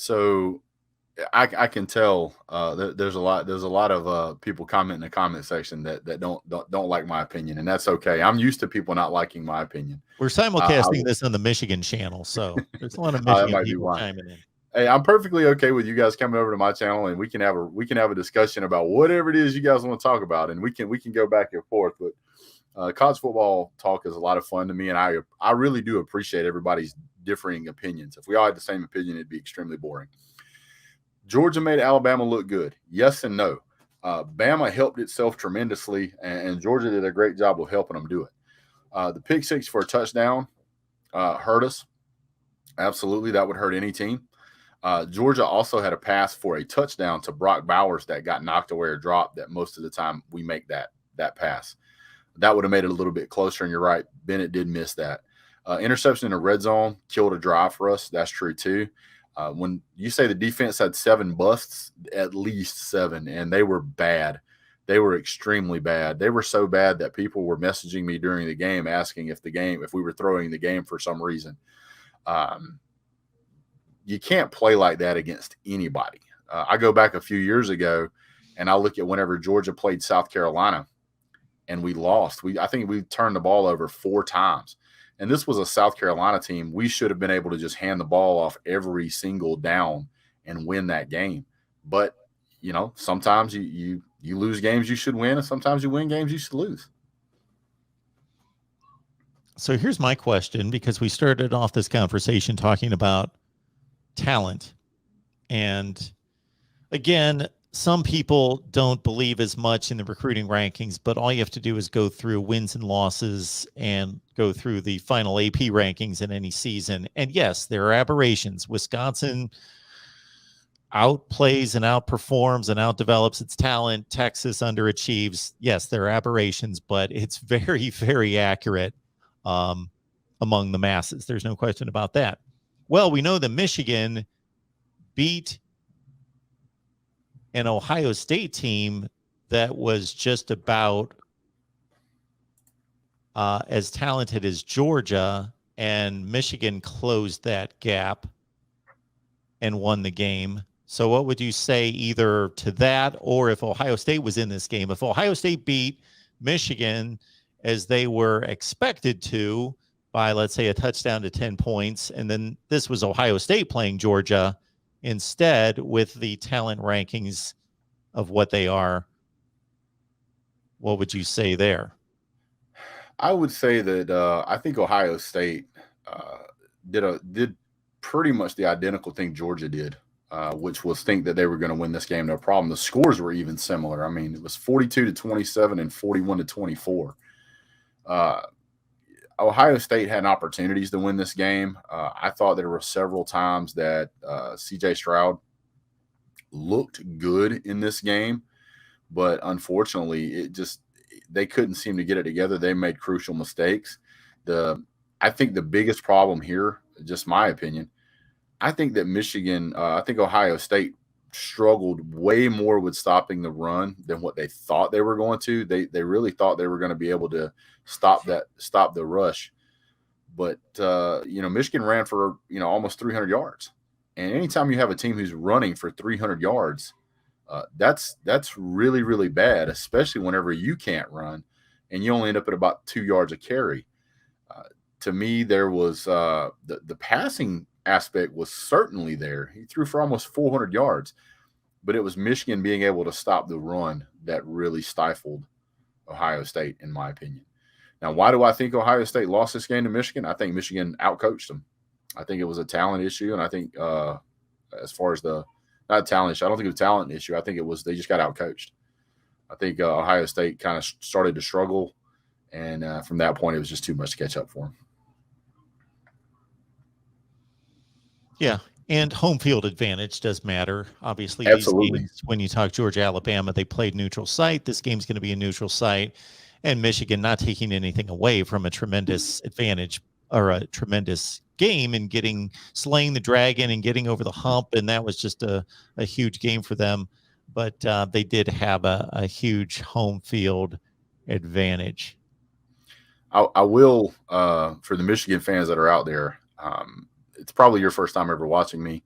So I can tell there's a lot of people comment in the comment section that don't like my opinion, and that's okay. I'm used to people not liking my opinion. We're simulcasting this on the Michigan channel, so there's a lot of That Michigan might be people why. chiming in. Hey, I'm perfectly okay with you guys coming over to my channel, and we can have a discussion about whatever it is you guys want to talk about, and we can go back and forth. But college football talk is a lot of fun to me, and I really do appreciate everybody's differing opinions. If we all had the same opinion, it'd be extremely boring. Georgia made Alabama look good. Yes and no. Bama helped itself tremendously, and Georgia did a great job of helping them do it. The pick six for a touchdown hurt us. Absolutely, that would hurt any team. Georgia also had a pass for a touchdown to Brock Bowers that got knocked away or dropped. That most of the time we make that pass. That would have made it a little bit closer. And you're right, Bennett did miss that. Interception in the red zone killed a drive for us. That's true too. When you say the defense had 7 busts, at least 7, and they were bad. They were extremely bad. They were so bad that people were messaging me during the game asking if we were throwing the game for some reason. You can't play like that against anybody. I go back a few years ago, and I look at whenever Georgia played South Carolina, and we lost. I think we turned the ball over 4 times. And this was a South Carolina team. We should have been able to just hand the ball off every single down and win that game. But, sometimes you lose games you should win, and sometimes you win games you should lose. So here's my question, because we started off this conversation talking about talent. And again, some people don't believe as much in the recruiting rankings, but all you have to do is go through wins and losses and go through the final AP rankings in any season. And yes, there are aberrations. Wisconsin outplays and outperforms and outdevelops its talent. Texas underachieves. Yes, there are aberrations, but it's very, very accurate among the masses. There's no question about that. Well, we know that Michigan beat an Ohio State team that was just about as talented as Georgia, and Michigan closed that gap and won the game. So what would you say either to that, or if Ohio State was in this game? If Ohio State beat Michigan as they were expected to by, let's say, a touchdown to 10 points, and then this was Ohio State playing Georgia instead with the talent rankings of what they are, what would you say there? I would say that I think Ohio State did pretty much the identical thing Georgia did, which was think that they were going to win this game no problem. The scores were even similar. I mean, it was 42-27 and 41-24. Ohio State had opportunities to win this game. I thought there were several times that C.J. Stroud looked good in this game, but unfortunately, they couldn't seem to get it together. They made crucial mistakes. I think the biggest problem here, just my opinion, I think that Ohio State struggled way more with stopping the run than what they thought they were going to. They really thought they were going to be able to stop the rush. But Michigan ran for almost 300 yards. And anytime you have a team who's running for 300 yards, that's really, really bad, especially whenever you can't run and you only end up at about 2 yards a carry. To me, there was the passing aspect was certainly there. He threw for almost 400 yards, but it was Michigan being able to stop the run that really stifled Ohio State, in my opinion. Now, why do I think Ohio State lost this game to Michigan? I think Michigan outcoached them. I think it was a talent issue, and I think as far as not a talent issue, I don't think it was a talent issue. I think it was they just got outcoached. I think Ohio State kind of started to struggle, and from that point, it was just too much to catch up for them. Yeah, and home field advantage does matter. Obviously, Absolutely. These games, when you talk Georgia, Alabama, they played neutral site. This game's going to be a neutral site, and Michigan not taking anything away from a tremendous advantage or a tremendous game and slaying the dragon and getting over the hump, and that was just a huge game for them. But they did have a huge home field advantage. I will, for the Michigan fans that are out there, it's probably your first time ever watching me.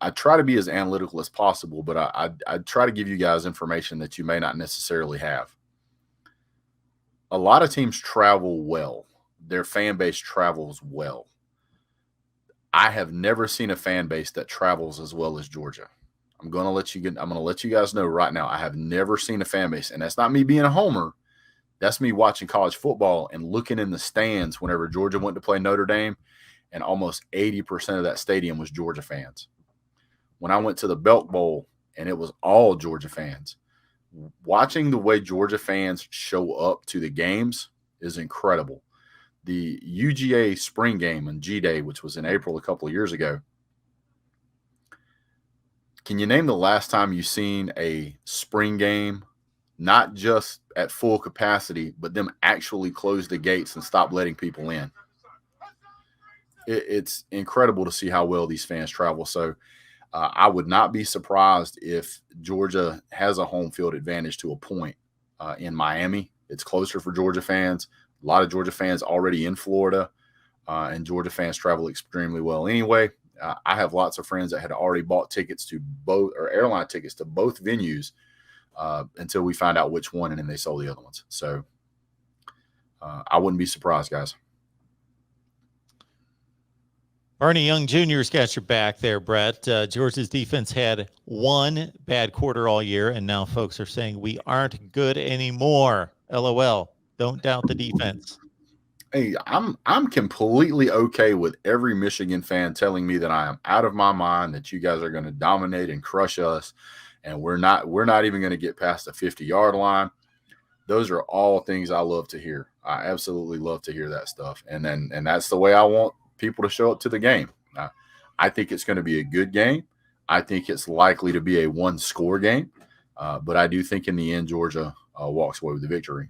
I try to be as analytical as possible, but I try to give you guys information that you may not necessarily have. A lot of teams travel well. Their fan base travels well. I have never seen a fan base that travels as well as Georgia. I'm going to let you guys know right now. I have never seen a fan base, and that's not me being a homer. That's me watching college football and looking in the stands whenever Georgia went to play Notre Dame, and almost 80% of that stadium was Georgia fans. When I went to the Belk Bowl and it was all Georgia fans, watching the way Georgia fans show up to the games is incredible. The UGA spring game on G-Day, which was in April a couple of years ago, can you name the last time you've seen a spring game, not just at full capacity, but them actually close the gates and stop letting people in? It's incredible to see how well these fans travel. So I would not be surprised if Georgia has a home field advantage to a point in Miami. It's closer for Georgia fans. A lot of Georgia fans already in Florida, and Georgia fans travel extremely well anyway. I have lots of friends that had already bought tickets to both, or airline tickets to both venues, until we find out which one, and then they sold the other ones. So I wouldn't be surprised, guys. Barney Young Jr.'s got your back there, Brett. Georgia's defense had one bad quarter all year, and now folks are saying we aren't good anymore. LOL. Don't doubt the defense. Hey, I'm completely okay with every Michigan fan telling me that I am out of my mind, that you guys are going to dominate and crush us, and we're not even going to get past the 50-yard line. Those are all things I love to hear. I absolutely love to hear that stuff, and that's the way I want people to show up to the game. I think it's going to be a good game. I think it's likely to be a one-score game, but I do think in the end Georgia walks away with the victory.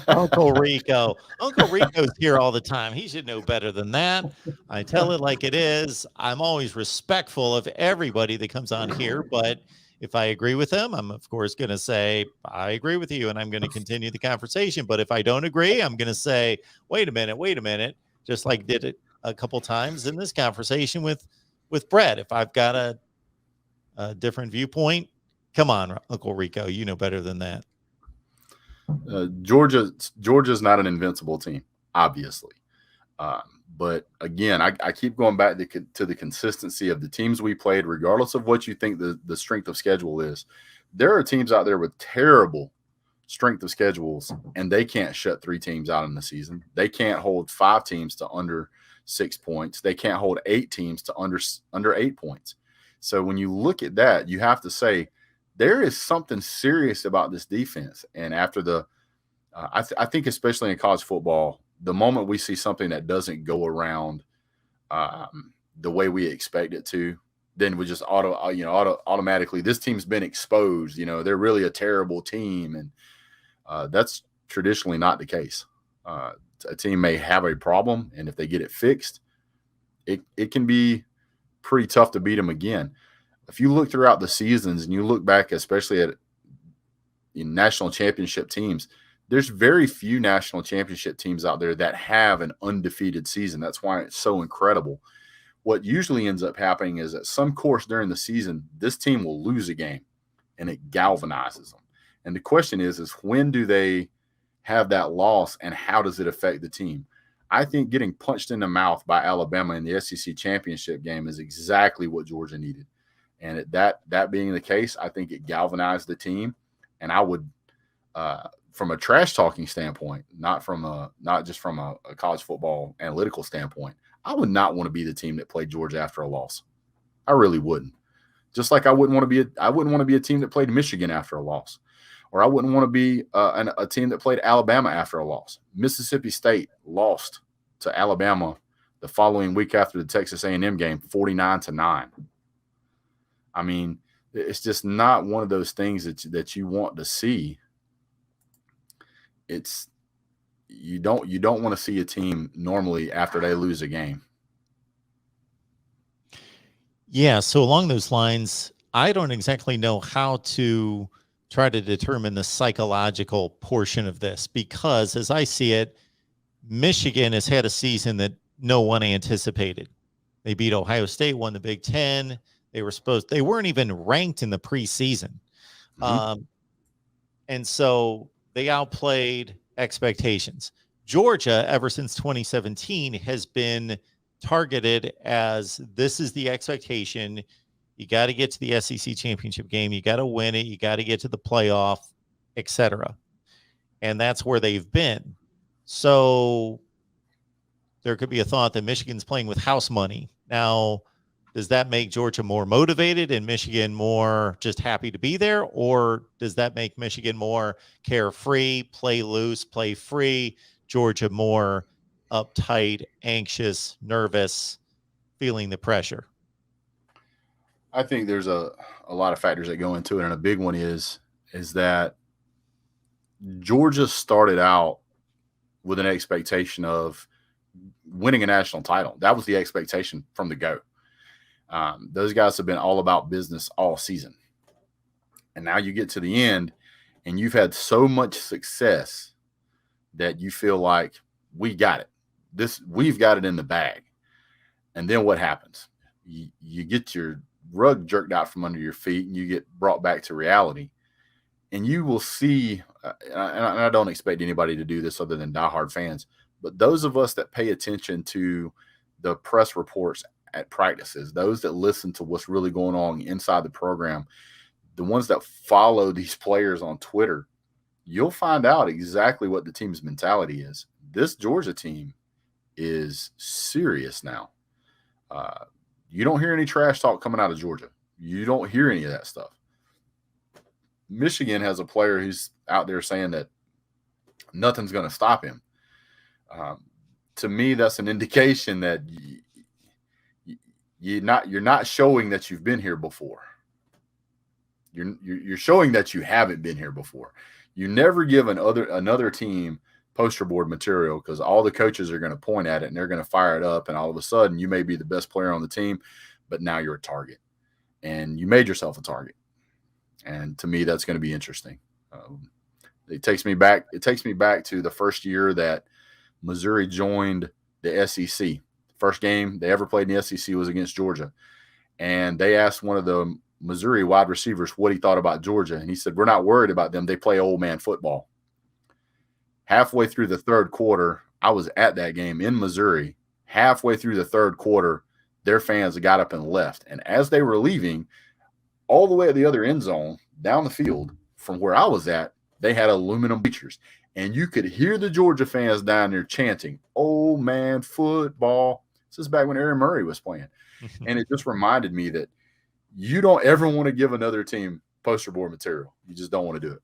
Uncle Rico. Uncle Rico's here all the time. He should know better than that. I tell it like it is. I'm always respectful of everybody that comes on here, but if I agree with him, I'm of course going to say, I agree with you, and I'm going to continue the conversation. But if I don't agree, I'm going to say, wait a minute, just like did it a couple times in this conversation with Brett. If I've got a different viewpoint, come on, Uncle Rico, you know better than that. Georgia's not an invincible team, obviously. But again, I keep going back to the consistency of the teams we played, regardless of what you think the strength of schedule is. There are teams out there with terrible strength of schedules, and they can't shut 3 teams out in the season. They can't hold 5 teams to under 6 points. They can't hold 8 teams to under 8 points. So when you look at that, you have to say there is something serious about this defense. And after I think especially in college football, the moment we see something that doesn't go around the way we expect it to, then we just automatically, this team's been exposed. They're really a terrible team, and that's traditionally not the case. A team may have a problem, and if they get it fixed, it can be pretty tough to beat them again. If you look throughout the seasons and you look back, especially at national championship teams, there's very few national championship teams out there that have an undefeated season. That's why it's so incredible. What usually ends up happening is at some course during the season, this team will lose a game, and it galvanizes them. And the question is when do they have that loss, and how does it affect the team? I think getting punched in the mouth by Alabama in the SEC championship game is exactly what Georgia needed. And that being the case, I think it galvanized the team. And I would, from a trash talking standpoint, not just from a college football analytical standpoint, I would not want to be the team that played Georgia after a loss. I really wouldn't. Just like I wouldn't want to be a team that played Michigan after a loss, or I wouldn't want to be a team that played Alabama after a loss. Mississippi State lost to Alabama the following week after the Texas A&M game, 49-9. I mean, it's just not one of those things that you want to see. You don't want to see a team normally after they lose a game. Yeah, so along those lines, I don't exactly know how to try to determine the psychological portion of this, because as I see it, Michigan has had a season that no one anticipated. They beat Ohio State, won the Big Ten. They weren't even ranked in the preseason. Mm-hmm. And so they outplayed expectations. Georgia, ever since 2017, has been targeted as this is the expectation. You got to get to the SEC championship game. You got to win it. You got to get to the playoff, etc. And that's where they've been. So there could be a thought that Michigan's playing with house money. Now, does that make Georgia more motivated and Michigan more just happy to be there? Or does that make Michigan more carefree, play loose, play free, Georgia more uptight, anxious, nervous, feeling the pressure? I think there's a lot of factors that go into it, and a big one is that Georgia started out with an expectation of winning a national title. That was the expectation from the go. Those guys have been all about business all season. And now you get to the end and you've had so much success that you feel like we got it. We've got it in the bag. And then what happens? You get your rug jerked out from under your feet and you get brought back to reality. And you will see, and I don't expect anybody to do this other than diehard fans, but those of us that pay attention to the press reports at practices, those that listen to what's really going on inside the program, the ones that follow these players on Twitter, you'll find out exactly what the team's mentality is. This Georgia team is serious now. You don't hear any trash talk coming out of Georgia. You don't hear any of that stuff. Michigan has a player who's out there saying that nothing's going to stop him. To me, that's an indication that you're not showing that you've been here before. You're showing that you haven't been here before. You never give another team poster board material because all the coaches are going to point at it and they're going to fire it up, and all of a sudden you may be the best player on the team, but now you're a target, and you made yourself a target. And to me, that's going to be interesting. It takes me back to the first year that Missouri joined the SEC. First game they ever played in the SEC was against Georgia. And they asked one of the Missouri wide receivers what he thought about Georgia. And he said, "We're not worried about them. They play old man football." Halfway through the third quarter, I was at that game in Missouri. Halfway through the third quarter, their fans got up and left. And as they were leaving, all the way at the other end zone, down the field from where I was at, they had aluminum bleachers. And you could hear the Georgia fans down there chanting, "Old man football." This is back when Aaron Murray was playing. And it just reminded me that you don't ever want to give another team poster board material. You just don't want to do it.